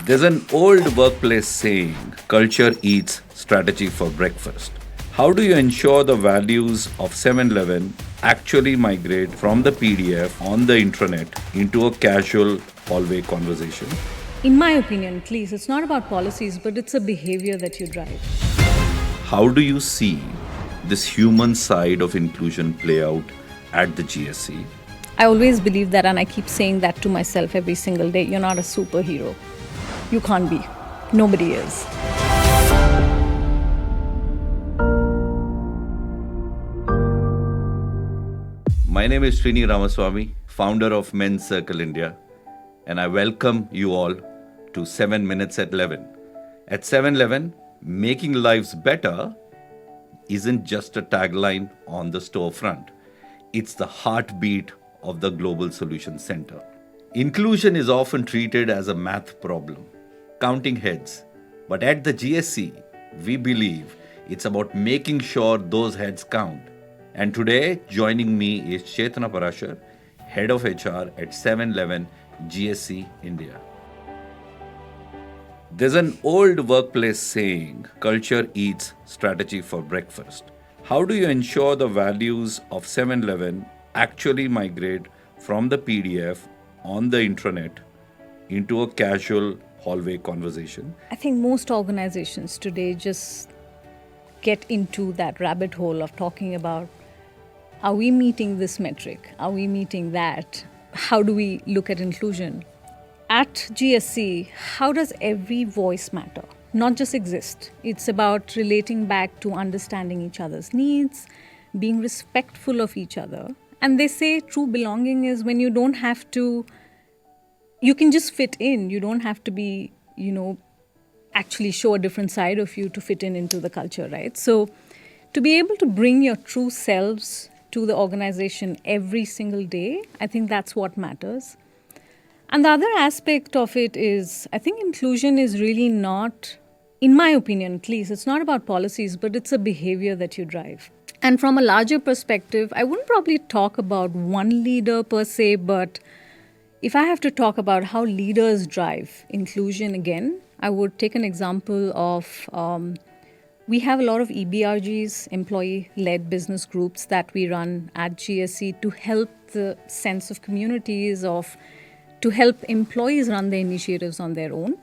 There's an old workplace saying, culture eats strategy for breakfast. How do you ensure the values of 7-Eleven actually migrate from the PDF on the intranet into a casual hallway conversation? In my opinion, at least, it's not about policies, but it's a behavior that you drive. How do you see this human side of inclusion play out at the GSC? I always believe that, and I keep saying that to myself every single day. You're not a superhero. You can't be. Nobody is. My name is Srini Ramaswamy, founder of Men's Circle India, and I welcome you all to 7 Minutes at 11. At 7-Eleven, making lives better isn't just a tagline on the storefront. It's the heartbeat of the Global Solution Center. Inclusion is often treated as a math problem, counting heads. But at the GSC, we believe it's about making sure those heads count. And today, joining me is Chetana Parashar, Head of HR at 7-Eleven GSC India. There's an old workplace saying, culture eats strategy for breakfast. How do you ensure the values of 7-Eleven actually migrate from the PDF on the intranet into a casual hallway conversation? I think most organizations today just get into that rabbit hole of talking about, are we meeting this metric? Are we meeting that? How do we look at inclusion? At GSC, how does every voice matter? Not just exist. It's about relating back to understanding each other's needs, being respectful of each other. And they say true belonging is when you don't have to, you can just fit in. You don't have to be, actually show a different side of you to fit in into the culture, right? So to be able to bring your true selves to the organization every single day, I think that's what matters. And the other aspect of it is, I think inclusion is really not, in my opinion at least, it's not about policies, but it's a behavior that you drive. And from a larger perspective, I wouldn't probably talk about one leader per se, but if I have to talk about how leaders drive inclusion again, I would take an example of, we have a lot of EBRGs, employee-led business groups that we run at GSC to help the sense of communities, to help employees run their initiatives on their own.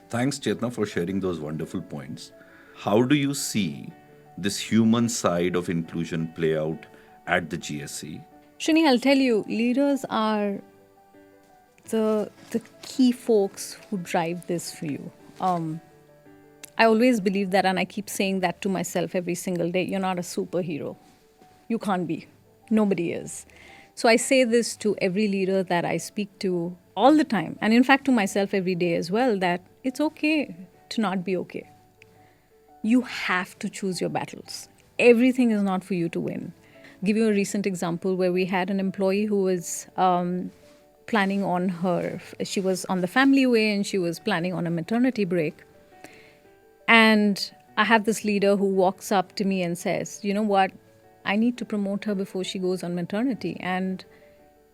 Thanks, Chetna, for sharing those wonderful points. How do you see this human side of inclusion play out at the GSC? Srini, I'll tell you, leaders are the key folks who drive this for you. I always believe that, and I keep saying that to myself every single day. You're not a superhero. You can't be. Nobody is. So I say this to every leader that I speak to all the time, and in fact to myself every day as well, that it's okay to not be okay. You have to choose your battles. Everything is not for you to win. I'll give you a recent example where we had an employee who was planning on she was on the family way and she was planning on a maternity break. And I have this leader who walks up to me and says, you know what, I need to promote her before she goes on maternity. And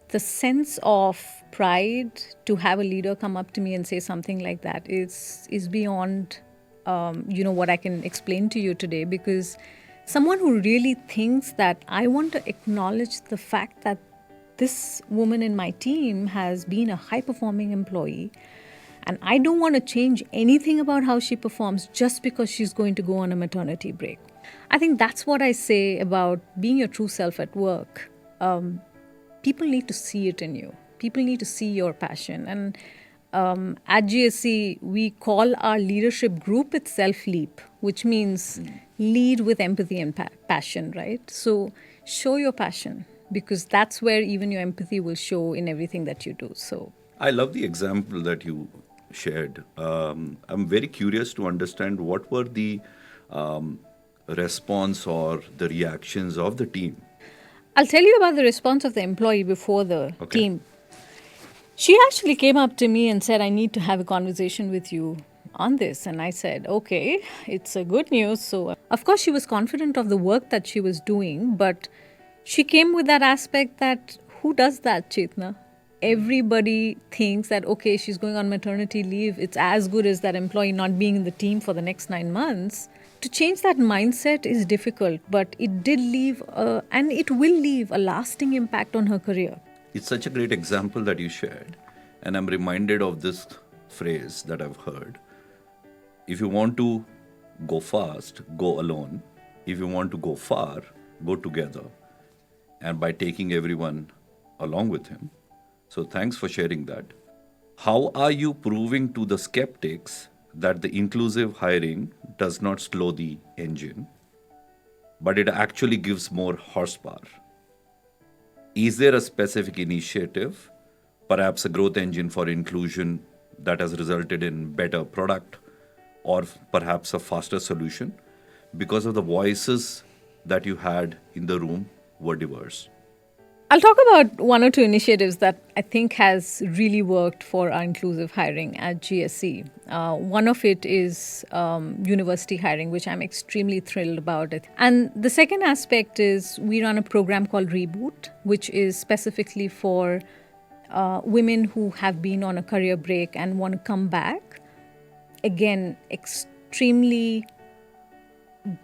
the sense of pride to have a leader come up to me and say something like that is beyond what I can explain to you today, because someone who really thinks that I want to acknowledge the fact that this woman in my team has been a high-performing employee, and I don't want to change anything about how she performs just because she's going to go on a maternity break. I think that's what I say about being your true self at work. People need to see it in you. People need to see your passion. And at GSC, we call our leadership group itself LEAP, which means lead with empathy and passion, right? So show your passion, because that's where even your empathy will show in everything that you do. So I love the example that you shared. I'm very curious to understand what were the response or the reactions of the team. I'll tell you about the response of the employee before the team. She actually came up to me and said, I need to have a conversation with you on this. And I said, okay, it's a good news. So of course she was confident of the work that she was doing, but she came with that aspect that, who does that, Chetna? everybody thinks that, okay, she's going on maternity leave, it's as good as that employee not being in the team for the next 9 months. To change that mindset is difficult, but it did leave, and it will leave a lasting impact on her career. It's such a great example that you shared. And I'm reminded of this phrase that I've heard. If you want to go fast, go alone. If you want to go far, go together. And by taking everyone along with him. So thanks for sharing that. How are you proving to the skeptics that the inclusive hiring does not slow the engine, but it actually gives more horsepower? Is there a specific initiative, perhaps a growth engine for inclusion that has resulted in better product or perhaps a faster solution because of the voices that you had in the room were diverse? I'll talk about one or two initiatives that I think has really worked for our inclusive hiring at GSC. One of it is university hiring, which I'm extremely thrilled about. And the second aspect is we run a program called Reboot, which is specifically for women who have been on a career break and want to come back. Again, extremely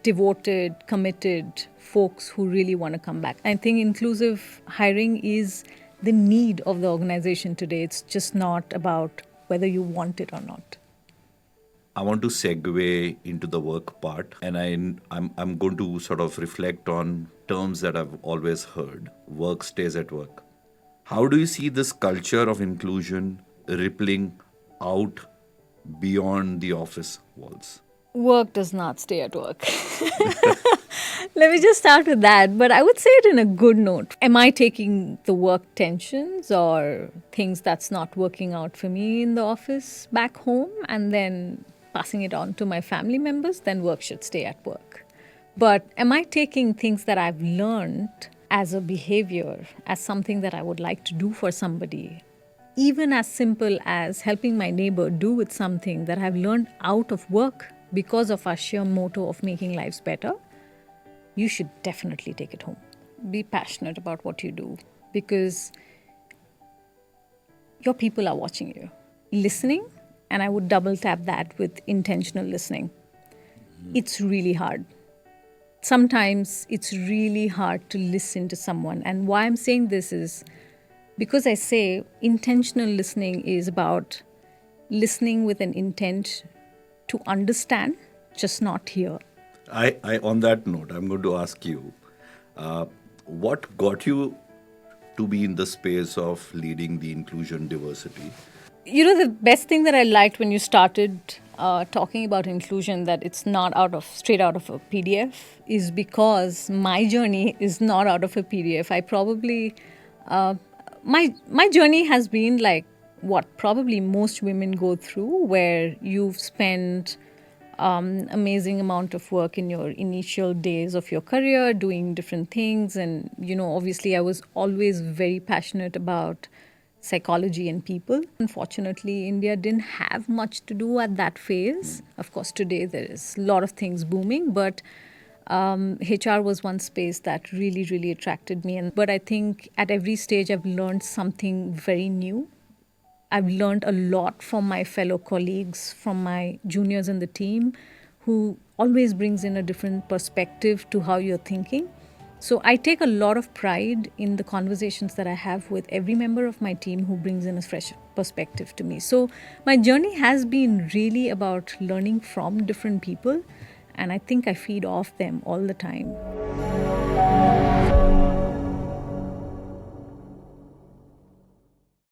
devoted, committed folks who really want to come back. I think inclusive hiring is the need of the organization today. It's just not about whether you want it or not. I want to segue into the work part, and I'm going to sort of reflect on terms that I've always heard. Work stays at work. How do you see this culture of inclusion rippling out beyond the office walls? Work does not stay at work. Let me just start with that. But I would say it in a good note. Am I taking the work tensions or things that's not working out for me in the office back home and then passing it on to my family members? Then work should stay at work. But am I taking things that I've learned as a behavior, as something that I would like to do for somebody, even as simple as helping my neighbor do with something that I've learned out of work because of our sheer motto of making lives better? You should definitely take it home. Be passionate about what you do because your people are watching you. Listening, and I would double tap that with intentional listening. It's really hard. Sometimes it's really hard to listen to someone. And why I'm saying this is because I say intentional listening is about listening with an intent to understand, just not hear. I on that note, I'm going to ask you, what got you to be in the space of leading the inclusion diversity? You know, the best thing that I liked when you started talking about inclusion, that it's not straight out of a PDF, is because my journey is not out of a PDF. I probably, my journey has been like what probably most women go through, where you've spent amazing amount of work in your initial days of your career doing different things. And, you know, obviously I was always very passionate about psychology and people. Unfortunately, India didn't have much to do at that phase. Of course, today there is a lot of things booming, but HR was one space that really, really attracted me. But I think at every stage I've learned something very new. I've learned a lot from my fellow colleagues, from my juniors in the team, who always brings in a different perspective to how you're thinking. So I take a lot of pride in the conversations that I have with every member of my team who brings in a fresh perspective to me. So my journey has been really about learning from different people, and I think I feed off them all the time.